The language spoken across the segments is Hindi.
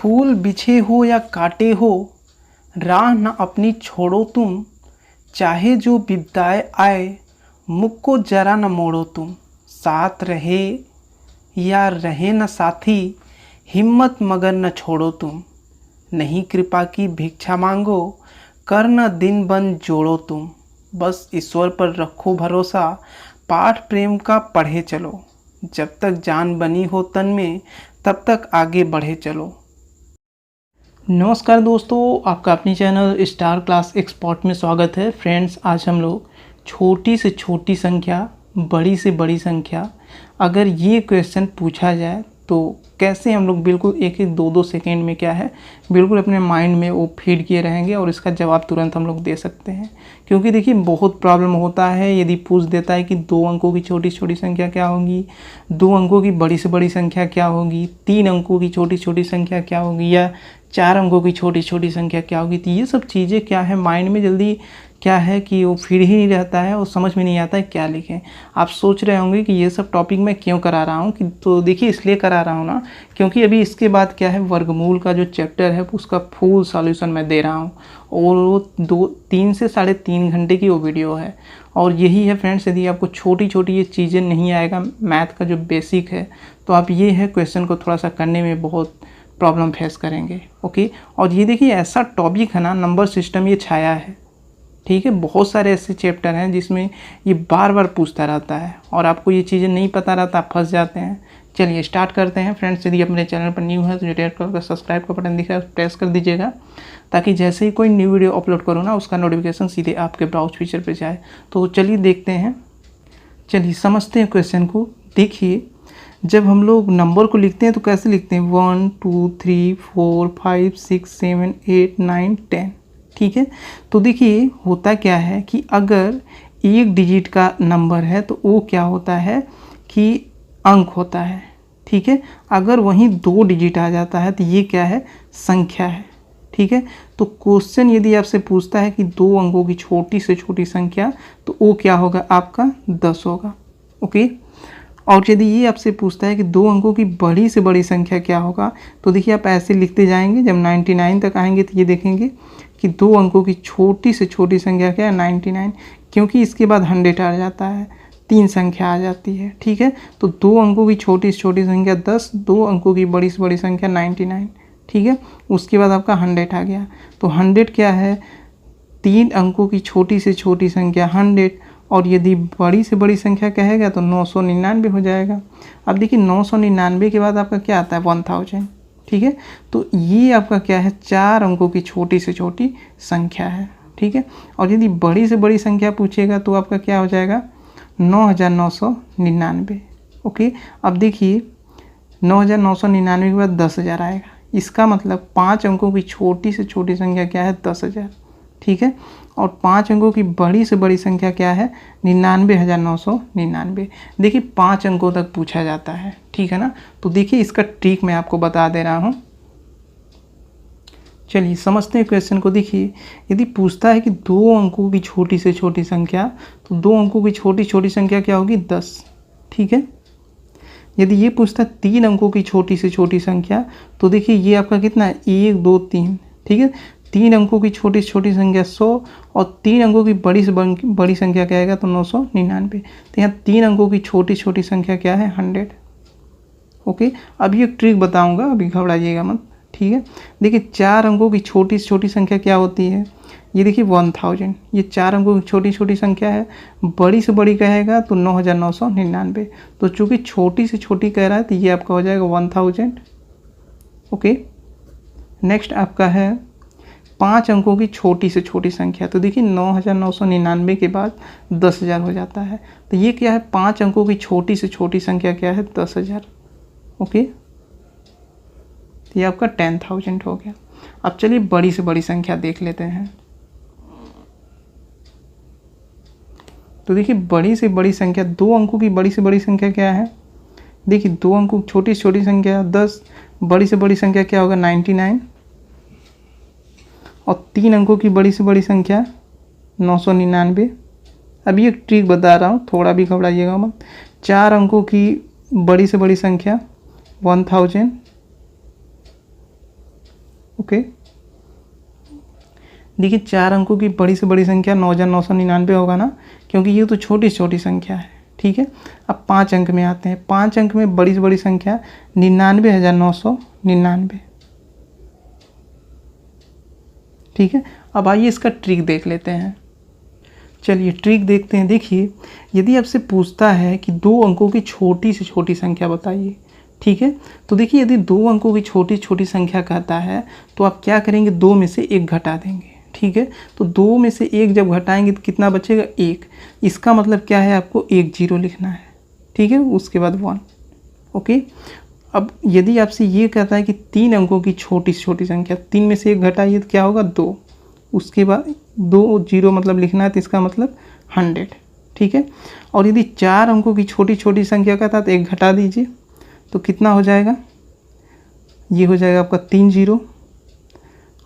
फूल बिछे हो या काटे हो, राह न अपनी छोड़ो तुम। चाहे जो विपदाएं आए, मुख को जरा न मोड़ो तुम। साथ रहे या रहे न साथी, हिम्मत मगर न छोड़ो तुम। नहीं कृपा की भिक्षा मांगो, कर न दिन बन जोड़ो तुम। बस ईश्वर पर रखो भरोसा, पाठ प्रेम का पढ़े चलो। जब तक जान बनी हो तन में, तब तक आगे बढ़े चलो। नमस्कार दोस्तों, आपका अपनी चैनल स्टार क्लास एक्सपर्ट में स्वागत है। फ्रेंड्स, आज हम लोग छोटी से छोटी संख्या, बड़ी से बड़ी संख्या, अगर ये क्वेश्चन पूछा जाए तो कैसे हम लोग बिल्कुल एक एक दो दो सेकेंड में क्या है बिल्कुल अपने माइंड में वो फीड किए रहेंगे और इसका जवाब तुरंत हम लोग दे सकते हैं। क्योंकि देखिए बहुत प्रॉब्लम होता है यदि पूछ देता है कि 2 अंकों की छोटी से छोटी संख्या क्या होगी, 2 अंकों की बड़ी से बड़ी संख्या क्या होगी, 3 अंकों की छोटी छोटी संख्या क्या होगी, या 4 अंकों की छोटी छोटी संख्या क्या होगी। तो ये सब चीज़ें क्या है माइंड में जल्दी क्या है कि वो फीड ही नहीं रहता है और समझ में नहीं आता है क्या लिखें। आप सोच रहे होंगे कि ये सब टॉपिक मैं क्यों करा रहा हूँ, कि तो देखिए इसलिए करा रहा हूँ ना, क्योंकि अभी इसके बाद क्या है वर्गमूल का जो चैप्टर है उसका फुल सॉल्यूशन मैं दे रहा हूँ और वो 3 से 3.5 घंटे की वो वीडियो है। और यही है फ्रेंड्स, यदि आपको छोटी छोटी ये चीज़ें नहीं आएगा, मैथ का जो बेसिक है, तो आप ये है क्वेश्चन को थोड़ा सा करने में बहुत प्रॉब्लम फेस करेंगे। ओके, और ये देखिए ऐसा टॉपिक है ना, नंबर सिस्टम ये छाया है, ठीक है। बहुत सारे ऐसे चैप्टर हैं जिसमें ये बार बार पूछता रहता है और आपको ये चीज़ें नहीं पता रहता, आप फंस जाते हैं। चलिए स्टार्ट करते हैं फ्रेंड्स। यदि अपने चैनल पर न्यू है तो जो रेड कलर का सब्सक्राइब का बटन दिख रहा है प्रेस कर दीजिएगा, ताकि जैसे ही कोई न्यू वीडियो अपलोड करो ना उसका नोटिफिकेशन सीधे आपके ब्राउज फीचर पर जाए। तो चलिए देखते हैं, चलिए समझते हैं क्वेश्चन को। देखिए जब हम लोग नंबर को लिखते हैं तो कैसे लिखते हैं, 1 2 3 4 5 6 7 8 9 10, ठीक है। तो देखिए होता क्या है कि अगर एक डिजिट का नंबर है तो वो क्या होता है कि अंक होता है, ठीक है। अगर वहीं 2 डिजिट आ जाता है तो ये क्या है, संख्या है, ठीक है। तो क्वेश्चन यदि आपसे पूछता है कि 2 अंकों की छोटी से छोटी संख्या, तो वो क्या होगा, आपका 10 होगा। ओके, और यदि ये आपसे पूछता है कि 2 अंकों की बड़ी से बड़ी संख्या क्या होगा, तो देखिए आप ऐसे लिखते जाएंगे। जब 99 तक आएंगे तो ये देखेंगे कि 2 अंकों की छोटी से छोटी संख्या क्या है, 99, क्योंकि इसके बाद 100 आ जाता है, 3 संख्या आ जाती है, ठीक है। तो 2 अंकों की छोटी से छोटी संख्या 10, 2 अंकों की बड़ी से बड़ी संख्या 99, ठीक है। उसके बाद आपका 100 आ गया। तो 100 क्या है, 3 अंकों की छोटी से छोटी संख्या 100, और यदि बड़ी से बड़ी संख्या कहेगा तो 999 हो जाएगा। अब देखिए 999 के बाद आपका क्या आता है, 1000, ठीक है। तो ये आपका क्या है, 4 अंकों की छोटी से छोटी संख्या है, ठीक है। और यदि बड़ी से बड़ी संख्या पूछेगा तो आपका क्या हो जाएगा, 9999। ओके, अब देखिए 9999 के बाद 10,000 आएगा। इसका मतलब 5 अंकों की छोटी से छोटी संख्या क्या है, 10,000, ठीक है। और 5 अंकों की बड़ी से बड़ी संख्या क्या है, 99,999। देखिए 5 अंकों तक पूछा जाता है, ठीक है ना। तो देखिए इसका ट्रिक मैं आपको बता दे रहा हूँ। चलिए समझते हैं क्वेश्चन को। देखिए यदि पूछता है कि 2 अंकों की छोटी से छोटी संख्या, तो 2 अंकों की छोटी छोटी संख्या क्या होगी, 10, ठीक है। यदि ये पूछता है 3 अंकों की छोटी से छोटी संख्या, तो देखिए ये आपका कितना है, 1 2 3, ठीक है। 3 अंकों की छोटी से छोटी संख्या 100, और 3 अंकों की बड़ी से बड़ी संख्या क्या आएगा, तो 999। तो यहाँ 3 अंकों की छोटी छोटी संख्या क्या है, 100। ओके, अब ये ट्रिक बताऊंगा, अभी घबराइएगा मत, ठीक है। देखिए 4 अंकों की छोटी से छोटी संख्या क्या होती है, ये देखिए 1000, ये 4 अंकों की छोटी छोटी संख्या है। बड़ी से बड़ी कहेगा तो 9999। तो चूंकि छोटी से छोटी कह रहा है तो ये आपका हो जाएगा 1000। ओके, नेक्स्ट आपका है 5 अंकों की छोटी से छोटी संख्या। तो देखिए 9999 के बाद 10,000 हो जाता है। तो ये क्या है, 5 अंकों की छोटी से छोटी संख्या क्या है, 10,000। ओके, तो ये आपका 10,000 हो गया। अब चलिए बड़ी से बड़ी संख्या देख लेते हैं। तो देखिए बड़ी से बड़ी संख्या, 2 अंकों की बड़ी से बड़ी संख्या क्या है, देखिए 2 अंकों की छोटी से छोटी संख्या 10, बड़ी से बड़ी संख्या क्या होगा, 99, और 3 अंकों की बड़ी से बड़ी संख्या 999। अभी एक ट्रिक बता रहा हूँ, थोड़ा भी घबराइएगा मत। 4 अंकों की बड़ी से बड़ी संख्या 1000, ओके। देखिए 4 अंकों की बड़ी से बड़ी संख्या 9,999 होगा ना, क्योंकि ये तो छोटी से छोटी संख्या है, ठीक है। अब 5 अंक में आते हैं। 5 अंक में बड़ी से बड़ी संख्या 99,999, ठीक है। अब आइए इसका ट्रिक देख लेते हैं। चलिए ट्रिक देखते हैं। देखिए यदि आपसे पूछता है कि 2 अंकों की छोटी से छोटी संख्या बताइए, ठीक है, तो देखिए यदि 2 अंकों की छोटी छोटी संख्या कहता है तो आप क्या करेंगे, 2 में से 1 घटा देंगे, ठीक है। तो 2 में से 1 जब घटाएंगे तो कितना बचेगा, 1। इसका मतलब क्या है, आपको 1 0 लिखना है, ठीक है, उसके बाद 1, ओके। अब यदि आपसे ये कहता है कि 3 अंकों की छोटी से छोटी संख्या, 3 में से 1 घटाइए तो क्या होगा, 2, उसके बाद 2 0 मतलब लिखना है, तो इसका मतलब 100, ठीक है। और यदि 4 अंकों की छोटी छोटी संख्या का था तो 1 घटा दीजिए तो कितना हो जाएगा, ये हो जाएगा आपका 3 0।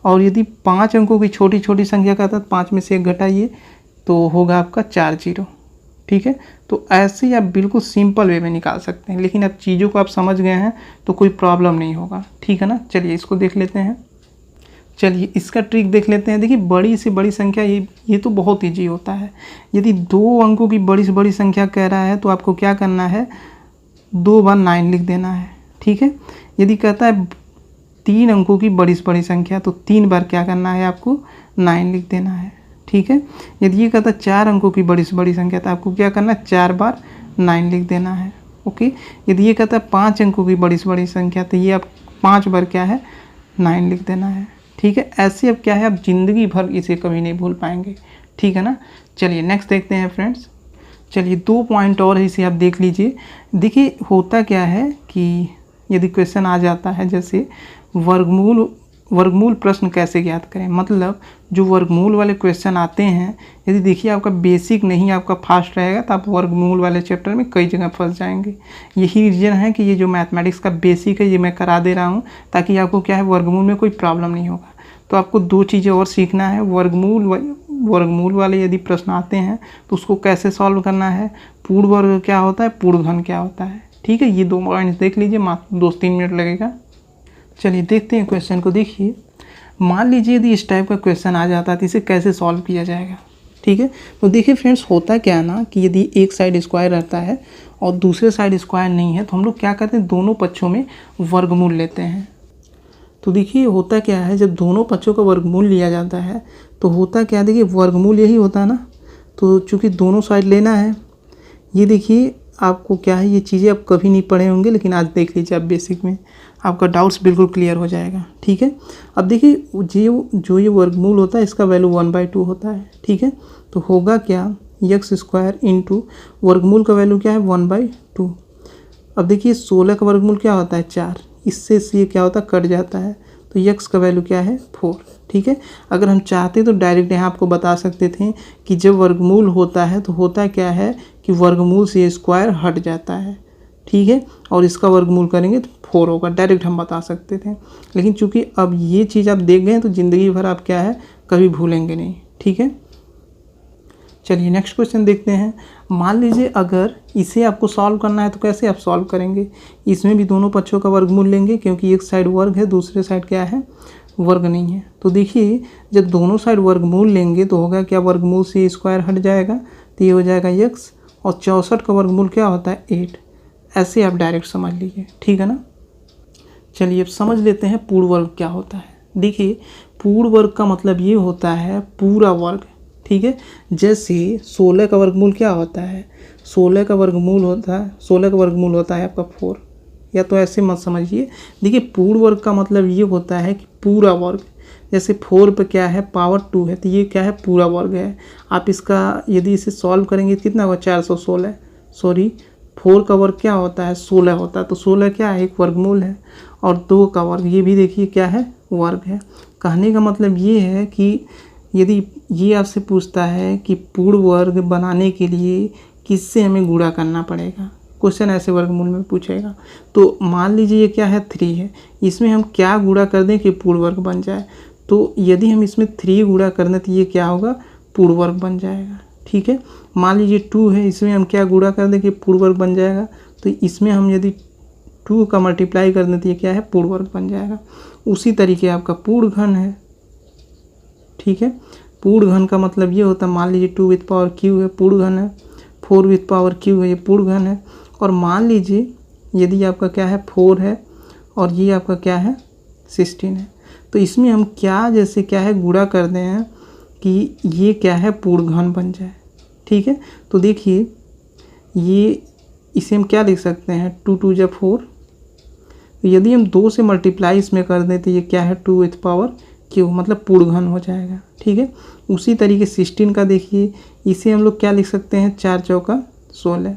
और यदि 5 अंकों की छोटी छोटी संख्या का था तो 5 में से 1 घटाइए तो होगा आपका 4 0, ठीक है। तो ऐसे ही आप बिल्कुल सिंपल वे में निकाल सकते हैं, लेकिन अब चीज़ों को आप समझ गए हैं तो कोई प्रॉब्लम नहीं होगा, ठीक है ना। चलिए इसको देख लेते हैं। चलिए इसका ट्रिक देख लेते हैं। देखिए बड़ी से बड़ी संख्या, ये तो बहुत ईजी होता है। यदि 2 अंकों की बड़ी से बड़ी संख्या कह रहा है तो आपको क्या करना है, 2 बार 9 लिख देना है, ठीक है। यदि कहता है 3 अंकों की बड़ी से बड़ी संख्या तो 3 बार क्या करना है, आपको 9 लिख देना है, ठीक है। यदि ये कहता है 4 अंकों की बड़ी से बड़ी संख्या तो आपको क्या करना है, 4 बार 9 लिख देना है, ओके। यदि ये कहता है 5 अंकों की बड़ी से बड़ी संख्या तो ये आप 5 बार क्या है, 9 लिख देना है, ठीक है। ऐसे अब क्या है, आप ज़िंदगी भर इसे कभी नहीं भूल पाएंगे, ठीक है ना। चलिए नेक्स्ट देखते हैं फ्रेंड्स। चलिए 2 पॉइंट और है, इसे आप देख लीजिए। देखिए होता क्या है कि यदि क्वेश्चन आ जाता है जैसे वर्गमूल प्रश्न कैसे ज्ञात करें, मतलब जो वर्गमूल वाले क्वेश्चन आते हैं, यदि देखिए आपका बेसिक नहीं आपका फास्ट रहेगा तो आप वर्गमूल वाले चैप्टर में कई जगह फंस जाएंगे। यही रीज़न है कि ये जो मैथमेटिक्स का बेसिक है ये मैं करा दे रहा हूँ ताकि आपको क्या है, वर्गमूल में कोई प्रॉब्लम नहीं होगा। तो आपको 2 चीज़ें और सीखना है। वर्गमूल वाले यदि प्रश्न आते हैं तो उसको कैसे सॉल्व करना है, पूर्ण वर्ग क्या होता है, पूर्ण घन क्या होता है, ठीक है। ये 2 पॉइंट्स देख लीजिए, मात्र 2-3 मिनट लगेगा। चलिए देखते हैं क्वेश्चन को। देखिए मान लीजिए यदि इस टाइप का क्वेश्चन आ जाता है तो इसे कैसे सॉल्व किया जाएगा, ठीक है। तो देखिए फ्रेंड्स होता क्या है ना कि यदि एक साइड स्क्वायर रहता है और दूसरे साइड स्क्वायर नहीं है तो हम लोग क्या करते हैं, दोनों पक्षों में वर्गमूल लेते हैं। तो देखिए होता क्या है, जब दोनों पक्षों का वर्गमूल लिया जाता है तो होता क्या है, देखिए वर्गमूल यही होता है ना। तो चूँकि दोनों साइड लेना है, ये देखिए आपको क्या है, ये चीज़ें आप कभी नहीं पढ़े होंगे लेकिन आज देख लीजिए आप बेसिक में, आपका डाउट्स बिल्कुल क्लियर हो जाएगा, ठीक है। अब देखिए जो ये वर्गमूल होता है इसका वैल्यू 1/2 होता है, ठीक है। तो होगा क्या, x² इंटू वर्गमूल का वैल्यू क्या है, 1/2। अब देखिए 16 का वर्गमूल क्या होता है, 4, इससे ये क्या होता है, कट जाता है, तो x का वैल्यू क्या है, 4, ठीक है। अगर हम चाहते तो डायरेक्ट यहाँ आपको बता सकते थे कि जब वर्गमूल होता है तो होता क्या है कि वर्गमूल से स्क्वायर हट जाता है, ठीक है, और इसका वर्गमूल करेंगे तो 4 होगा, डायरेक्ट हम बता सकते थे। लेकिन चूंकि अब ये चीज़ आप देख गए तो ज़िंदगी भर आप क्या है, कभी भूलेंगे नहीं, ठीक है। चलिए नेक्स्ट क्वेश्चन देखते हैं। मान लीजिए अगर इसे आपको सॉल्व करना है तो कैसे आप सॉल्व करेंगे, इसमें भी दोनों पक्षों का वर्गमूल लेंगे क्योंकि एक साइड वर्ग है दूसरे साइड क्या है, वर्ग नहीं है। तो देखिए जब दोनों साइड वर्गमूल लेंगे तो होगा क्या, वर्गमूल से स्क्वायर हट जाएगा तो ये हो जाएगा x, और 64 का वर्गमूल क्या होता है, 8। ऐसे आप डायरेक्ट समझ लीजिए, ठीक है ना। चलिए अब समझ लेते हैं पूर्ण वर्ग क्या होता है। देखिए पूर्ण वर्ग का मतलब ये होता है पूरा वर्ग, ठीक है। जैसे 16 का वर्गमूल क्या होता है, 16 का वर्गमूल होता है आपका 4, या तो ऐसे मत समझिए। देखिए पूर्ण वर्ग का मतलब ये होता है कि पूरा वर्ग, जैसे 4 पे क्या है, पावर 2 है तो ये क्या है, पूरा वर्ग है। आप इसका यदि इसे सॉल्व करेंगे तो कितना होगा, 416, सॉरी 4 का वर्ग क्या होता है, 16 होता है, तो 16 क्या है, एक वर्गमूल है, और 2 का वर्ग ये भी देखिए क्या है, वर्ग है। कहने का मतलब ये है कि यदि ये आपसे पूछता है कि पूर्ण वर्ग बनाने के लिए किससे हमें गुणा करना पड़ेगा, क्वेश्चन ऐसे वर्गमूल में पूछेगा, तो मान लीजिए ये क्या है, 3 है, इसमें हम क्या गुणा कर दें कि पूर्ण वर्ग बन जाए। तो यदि हम इसमें 3 गुणा कर दें तो ये क्या होगा, पूर्ण वर्ग बन जाएगा, ठीक है। मान लीजिए 2 है, इसमें हम क्या गुणा कर दें कि पूर्ण वर्ग बन जाएगा। तो इसमें हम यदि 2 का मल्टीप्लाई कर दें तो ये क्या है, पूर्ण वर्ग बन जाएगा। उसी तरीके आपका पूर्ण घन है, ठीक है। पूर्ण घन का मतलब ये होता है, मान लीजिए 2 विद पावर क्यू है, पूर्ण घन है। 4 विद पावर क्यू है, ये पूर्ण घन है। और मान लीजिए यदि आपका क्या है 4 है और ये आपका क्या है 16 है, तो इसमें हम क्या जैसे क्या है गुणा कर दें हैं कि ये क्या है पूर्ण घन बन जाए, ठीक है। तो देखिए ये इसे हम क्या लिख सकते हैं, 2 2 जा 4। यदि हम 2 से मल्टीप्लाई इसमें कर दें तो ये क्या है 2 विथ पावर क्यू, मतलब पूर्ण घन हो जाएगा, ठीक है। उसी तरीके 16 का देखिए, इसे हम लोग क्या लिख सकते हैं, 4 चौका 16,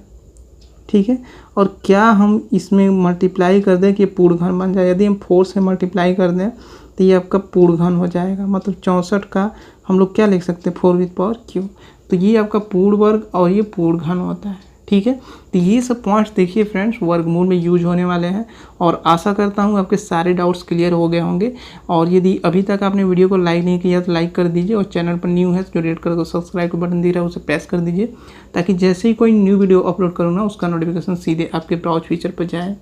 ठीक है। और क्या हम इसमें मल्टीप्लाई कर दें कि पूर्ण घन बन जाए। यदि हम 4 से मल्टीप्लाई कर दें तो ये आपका पूर्ण घन हो जाएगा, मतलब 64 का हम लोग क्या लिख सकते हैं 4 विथ पावर क्यू। तो ये आपका पूर्ण वर्ग और ये पूर्ण घन होता है, ठीक है। तो ये सब पॉइंट्स देखिए फ्रेंड्स वर्गमूल में यूज होने वाले हैं और आशा करता हूँ आपके सारे डाउट्स क्लियर हो गए होंगे। और यदि अभी तक आपने वीडियो को लाइक नहीं किया तो लाइक कर दीजिए और चैनल पर न्यू है तो रेड कलर का सब्सक्राइब का बटन दिख रहा है उसे प्रेस कर दीजिए, ताकि जैसे ही कोई न्यू वीडियो अपलोड करूँ ना उसका नोटिफिकेशन सीधे आपके ब्राउज फीचर पर जाए।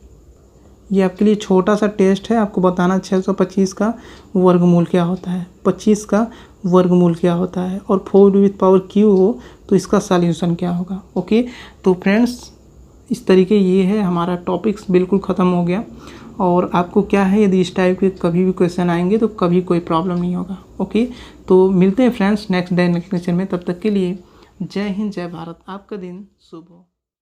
ये आपके लिए छोटा सा टेस्ट है, आपको बताना 625 का वर्गमूल क्या होता है, 25 का वर्गमूल क्या होता है और 4 विथ पावर क्यू हो तो इसका सॉल्यूशन क्या होगा। ओके, तो फ्रेंड्स इस तरीके ये है हमारा टॉपिक्स बिल्कुल ख़त्म हो गया। और आपको क्या है, यदि इस टाइप के कभी भी क्वेश्चन आएंगे तो कभी कोई प्रॉब्लम नहीं होगा। ओके, तो मिलते हैं friends next day next lecture में। तब तक के लिए जय हिंद, जय भारत, आपका दिन शुभ हो।